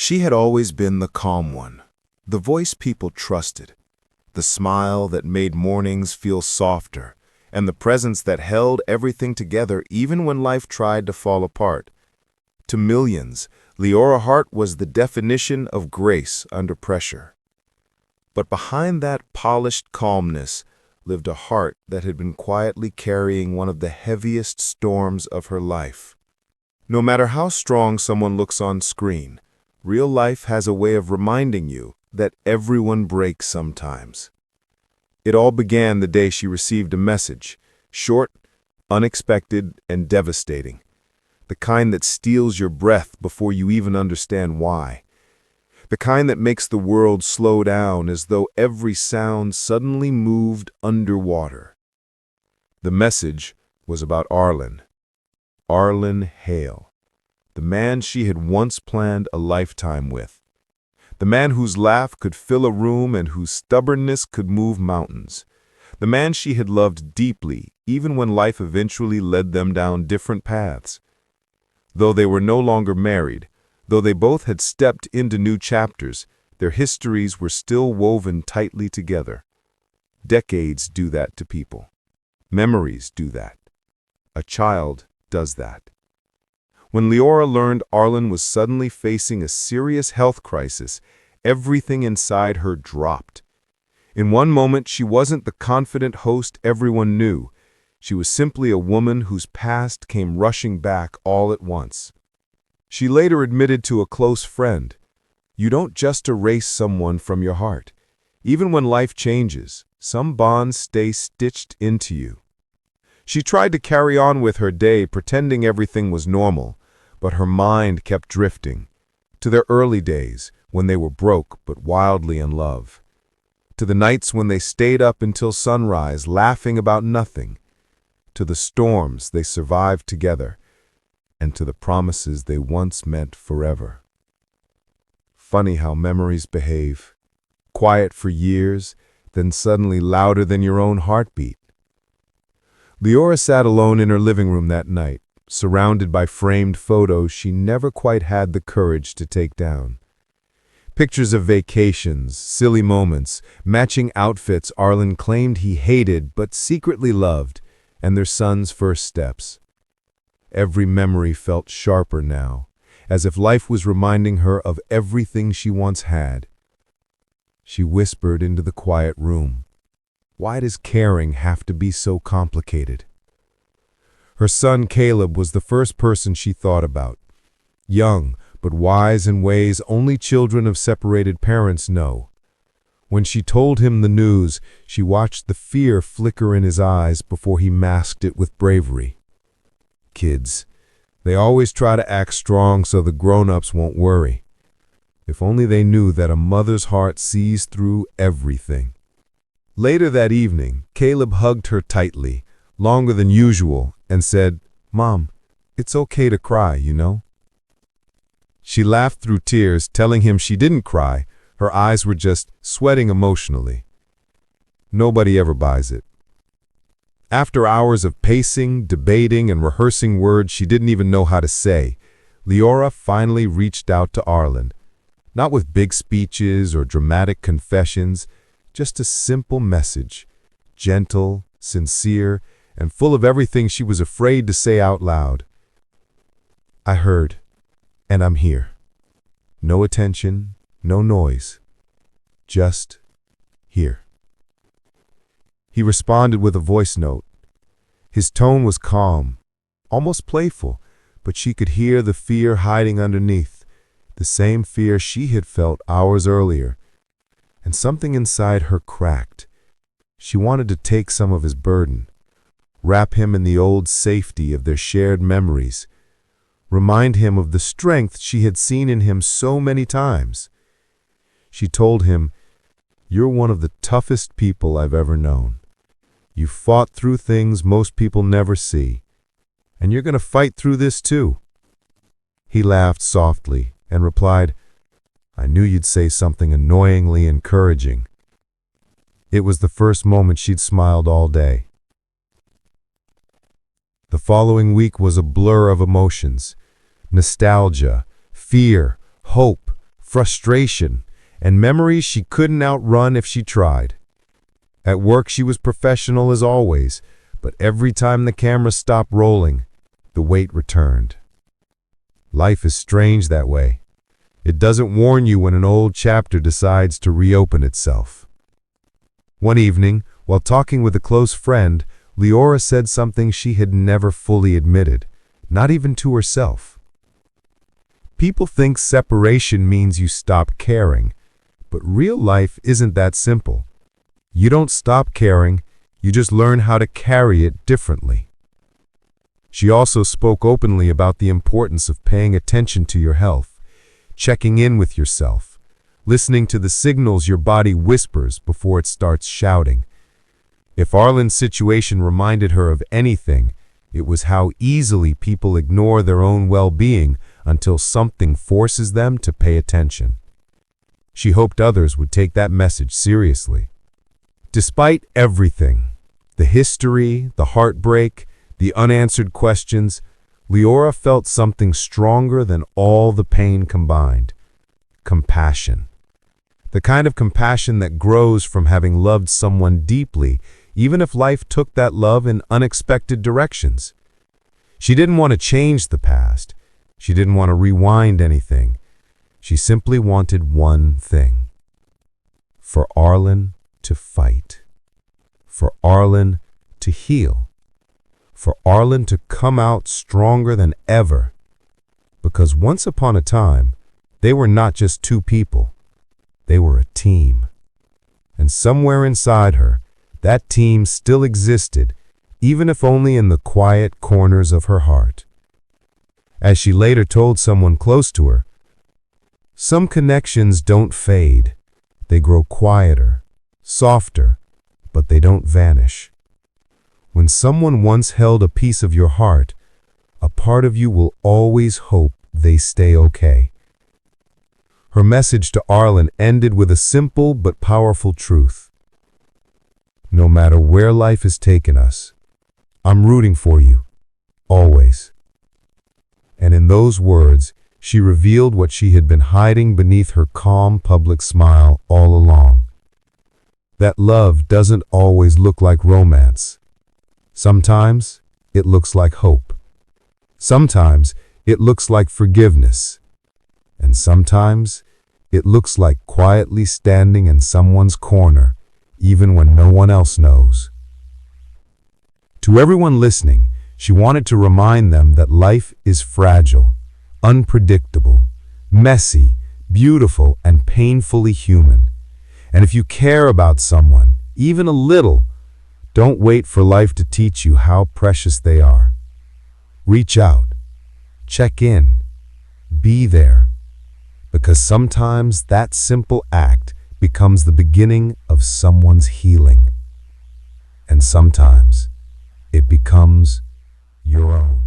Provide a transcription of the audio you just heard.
She had always been the calm one, the voice people trusted, the smile that made mornings feel softer, and the presence that held everything together even when life tried to fall apart. To millions, Leora Hart was the definition of grace under pressure. But behind that polished calmness lived a heart that had been quietly carrying one of the heaviest storms of her life. No matter how strong someone looks on screen, real life has a way of reminding you that everyone breaks sometimes. It all began the day she received a message, short, unexpected, and devastating. The kind that steals your breath before you even understand why. The kind that makes the world slow down as though every sound suddenly moved underwater. The message was about Arlen. Arlen Hale, the man she had once planned a lifetime with. The man whose laugh could fill a room and whose stubbornness could move mountains. The man she had loved deeply, even when life eventually led them down different paths. Though they were no longer married, though they both had stepped into new chapters, their histories were still woven tightly together. Decades do that to people. Memories do that. A child does that. When Leora learned Arlen was suddenly facing a serious health crisis, everything inside her dropped. In one moment, she wasn't the confident host everyone knew. She was simply a woman whose past came rushing back all at once. She later admitted to a close friend, "You don't just erase someone from your heart. Even when life changes, some bonds stay stitched into you." She tried to carry on with her day, pretending everything was normal, but her mind kept drifting. To their early days, when they were broke but wildly in love. To the nights when they stayed up until sunrise, laughing about nothing. To the storms they survived together, and to the promises they once meant forever. Funny how memories behave. Quiet for years, then suddenly louder than your own heartbeat. Leora sat alone in her living room that night, surrounded by framed photos she never quite had the courage to take down. Pictures of vacations, silly moments, matching outfits Arlen claimed he hated but secretly loved, and their son's first steps. Every memory felt sharper now, as if life was reminding her of everything she once had. She whispered into the quiet room, "Why does caring have to be so complicated?" Her son Caleb was the first person she thought about. Young, but wise in ways only children of separated parents know. When she told him the news, she watched the fear flicker in his eyes before he masked it with bravery. Kids, they always try to act strong so the grown-ups won't worry. If only they knew that a mother's heart sees through everything. Later that evening, Caleb hugged her tightly, longer than usual, and said, "Mom, it's okay to cry, you know." She laughed through tears, telling him she didn't cry. Her eyes were just sweating emotionally. Nobody ever buys it. After hours of pacing, debating, and rehearsing words she didn't even know how to say, Leora finally reached out to Arlen. Not with big speeches or dramatic confessions, just a simple message, gentle, sincere, and full of everything she was afraid to say out loud. "I heard, and I'm here. No attention, no noise. Just here." He responded with a voice note. His tone was calm, almost playful, but she could hear the fear hiding underneath, the same fear she had felt hours earlier. And something inside her cracked. She wanted to take some of his burden, wrap him in the old safety of their shared memories, remind him of the strength she had seen in him so many times. She told him, "You're one of the toughest people I've ever known. You fought through things most people never see, and you're going to fight through this too." He laughed softly and replied, "I knew you'd say something annoyingly encouraging." It was the first moment she'd smiled all day. The following week was a blur of emotions. Nostalgia, fear, hope, frustration, and memories she couldn't outrun if she tried. At work, she was professional as always, but every time the camera stopped rolling, the weight returned. Life is strange that way. It doesn't warn you when an old chapter decides to reopen itself. One evening, while talking with a close friend, Leora said something she had never fully admitted, not even to herself. People think separation means you stop caring, but real life isn't that simple. You don't stop caring, you just learn how to carry it differently. She also spoke openly about the importance of paying attention to your health, checking in with yourself, listening to the signals your body whispers before it starts shouting. If Arlen's situation reminded her of anything, it was how easily people ignore their own well-being until something forces them to pay attention. She hoped others would take that message seriously. Despite everything, the history, the heartbreak, the unanswered questions, Leora felt something stronger than all the pain combined: compassion. The kind of compassion that grows from having loved someone deeply, even if life took that love in unexpected directions. She didn't want to change the past. She didn't want to rewind anything. She simply wanted one thing: for Arlen to fight, for Arlen to heal, for Arlen to come out stronger than ever. Because once upon a time, they were not just two people, they were a team. And somewhere inside her, that team still existed, even if only in the quiet corners of her heart. As she later told someone close to her, some connections don't fade. They grow quieter, softer, but they don't vanish. When someone once held a piece of your heart, a part of you will always hope they stay okay. Her message to Arlen ended with a simple but powerful truth. No matter where life has taken us, I'm rooting for you, always. And in those words, she revealed what she had been hiding beneath her calm public smile all along. That love doesn't always look like romance. Sometimes it looks like hope. Sometimes it looks like forgiveness. And sometimes it looks like quietly standing in someone's corner, even when no one else knows. To everyone listening, she wanted to remind them that life is fragile, unpredictable, messy, beautiful, and painfully human. And if you care about someone, even a little, don't wait for life to teach you how precious they are. Reach out, check in, be there, because sometimes that simple act becomes the beginning of someone's healing. And sometimes it becomes your own.